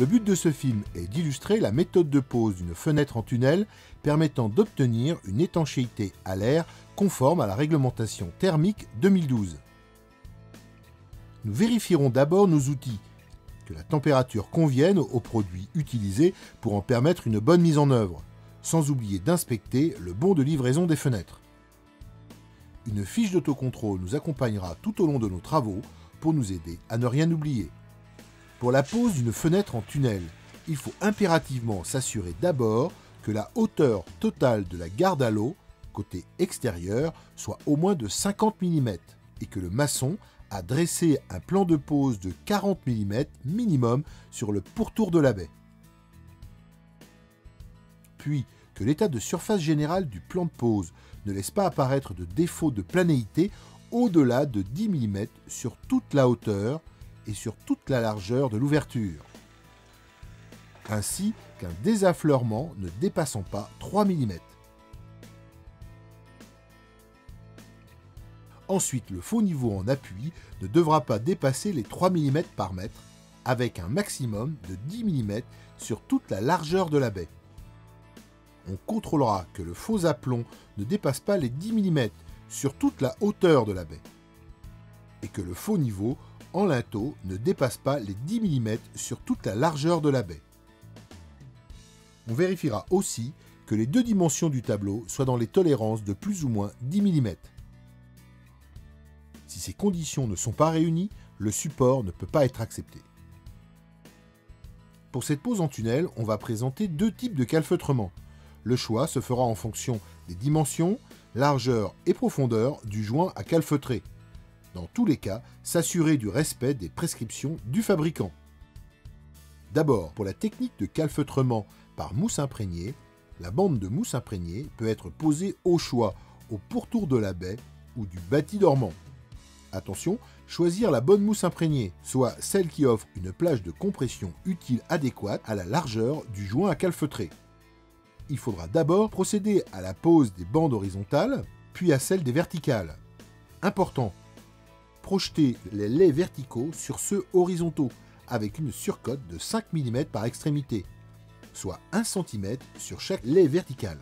Le but de ce film est d'illustrer la méthode de pose d'une fenêtre en tunnel permettant d'obtenir une étanchéité à l'air conforme à la réglementation thermique 2012. Nous vérifierons d'abord nos outils, que la température convienne aux produits utilisés pour en permettre une bonne mise en œuvre, sans oublier d'inspecter le bon de livraison des fenêtres. Une fiche d'autocontrôle nous accompagnera tout au long de nos travaux pour nous aider à ne rien oublier. Pour la pose d'une fenêtre en tunnel, il faut impérativement s'assurer d'abord que la hauteur totale de la garde à l'eau, côté extérieur, soit au moins de 50 mm et que le maçon a dressé un plan de pose de 40 mm minimum sur le pourtour de la baie. Puis que l'état de surface générale du plan de pose ne laisse pas apparaître de défaut de planéité au-delà de 10 mm sur toute la hauteur et sur toute la largeur de l'ouverture, ainsi qu'un désaffleurement ne dépassant pas 3 mm. Ensuite, le faux niveau en appui ne devra pas dépasser les 3 mm par mètre, avec un maximum de 10 mm sur toute la largeur de la baie. On contrôlera que le faux aplomb ne dépasse pas les 10 mm sur toute la hauteur de la baie, et que le faux niveau en linteau ne dépasse pas les 10 mm sur toute la largeur de la baie. On vérifiera aussi que les deux dimensions du tableau soient dans les tolérances de plus ou moins 10 mm. Si ces conditions ne sont pas réunies, le support ne peut pas être accepté. Pour cette pose en tunnel, on va présenter deux types de calfeutrement. Le choix se fera en fonction des dimensions, largeur et profondeur du joint à calfeutrer. Dans tous les cas, s'assurer du respect des prescriptions du fabricant. D'abord, pour la technique de calfeutrement par mousse imprégnée, la bande de mousse imprégnée peut être posée au choix au pourtour de la baie ou du bâti dormant. Attention, choisir la bonne mousse imprégnée, soit celle qui offre une plage de compression utile adéquate à la largeur du joint à calfeutrer. Il faudra d'abord procéder à la pose des bandes horizontales, puis à celle des verticales. Important, projeter les laits verticaux sur ceux horizontaux, avec une surcote de 5 mm par extrémité, soit 1 cm sur chaque lait vertical.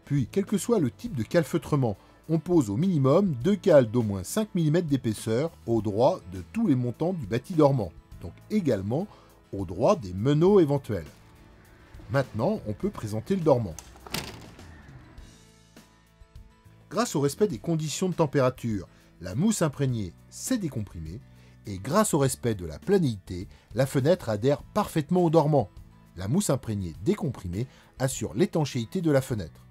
Puis, quel que soit le type de calfeutrement, on pose au minimum 2 cales d'au moins 5 mm d'épaisseur au droit de tous les montants du bâti dormant, donc également au droit des meneaux éventuels. Maintenant, on peut présenter le dormant. Grâce au respect des conditions de température, la mousse imprégnée s'est décomprimée et grâce au respect de la planéité, la fenêtre adhère parfaitement au dormant. La mousse imprégnée décomprimée assure l'étanchéité de la fenêtre.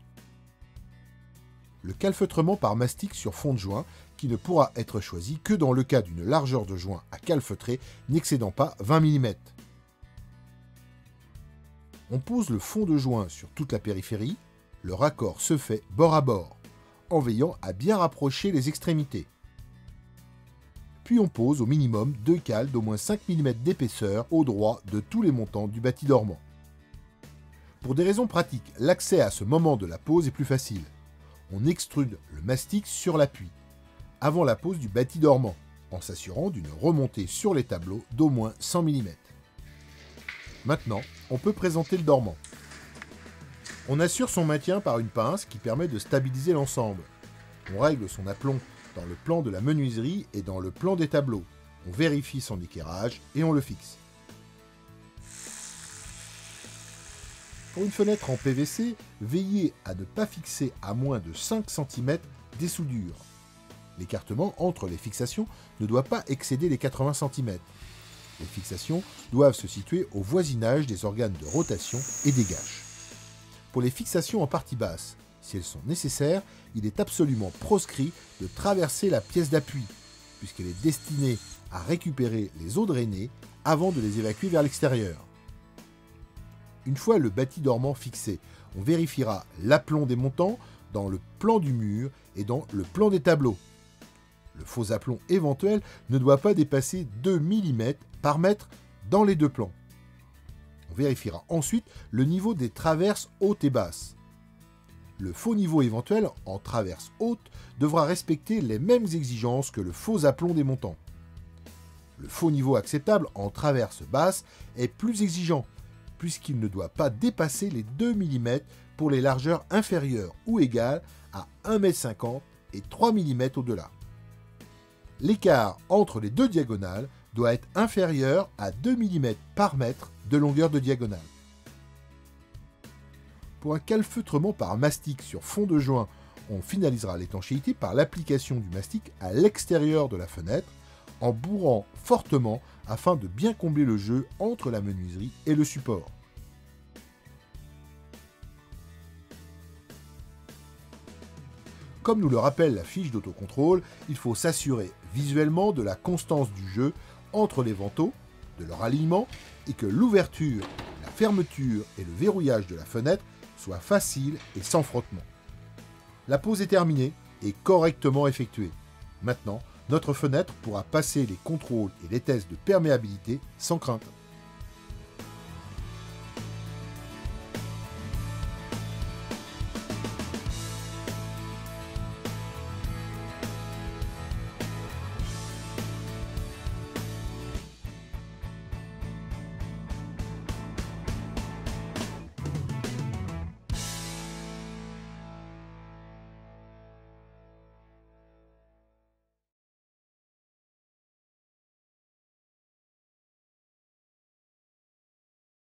Le calfeutrement par mastic sur fond de joint qui ne pourra être choisi que dans le cas d'une largeur de joint à calfeutrer n'excédant pas 20 mm. On pose le fond de joint sur toute la périphérie, le raccord se fait bord à bord, en veillant à bien rapprocher les extrémités. Puis on pose au minimum 2 cales d'au moins 5 mm d'épaisseur au droit de tous les montants du bâti dormant. Pour des raisons pratiques, l'accès à ce moment de la pose est plus facile. On extrude le mastic sur l'appui, avant la pose du bâti dormant, en s'assurant d'une remontée sur les tableaux d'au moins 100 mm. Maintenant, on peut présenter le dormant. On assure son maintien par une pince qui permet de stabiliser l'ensemble. On règle son aplomb dans le plan de la menuiserie et dans le plan des tableaux. On vérifie son équerrage et on le fixe. Pour une fenêtre en PVC, veillez à ne pas fixer à moins de 5 cm des soudures. L'écartement entre les fixations ne doit pas excéder les 80 cm. Les fixations doivent se situer au voisinage des organes de rotation et des gâches. Pour les fixations en partie basse, si elles sont nécessaires, il est absolument proscrit de traverser la pièce d'appui, puisqu'elle est destinée à récupérer les eaux drainées avant de les évacuer vers l'extérieur. Une fois le bâti dormant fixé, on vérifiera l'aplomb des montants dans le plan du mur et dans le plan des tableaux. Le faux aplomb éventuel ne doit pas dépasser 2 mm par mètre dans les deux plans. On vérifiera ensuite le niveau des traverses hautes et basses. Le faux niveau éventuel en traverse haute devra respecter les mêmes exigences que le faux aplomb des montants. Le faux niveau acceptable en traverse basse est plus exigeant, puisqu'il ne doit pas dépasser les 2 mm pour les largeurs inférieures ou égales à 1,50 m et 3 mm au-delà. L'écart entre les deux diagonales doit être inférieur à 2 mm par mètre de longueur de diagonale. Pour un calfeutrement par mastic sur fond de joint, on finalisera l'étanchéité par l'application du mastic à l'extérieur de la fenêtre, en bourrant fortement afin de bien combler le jeu entre la menuiserie et le support. Comme nous le rappelle la fiche d'autocontrôle, il faut s'assurer visuellement de la constance du jeu entre les vantaux, de leur alignement, et que l'ouverture, la fermeture et le verrouillage de la fenêtre soient faciles et sans frottement. La pose est terminée et correctement effectuée. Maintenant, notre fenêtre pourra passer les contrôles et les tests de perméabilité sans crainte.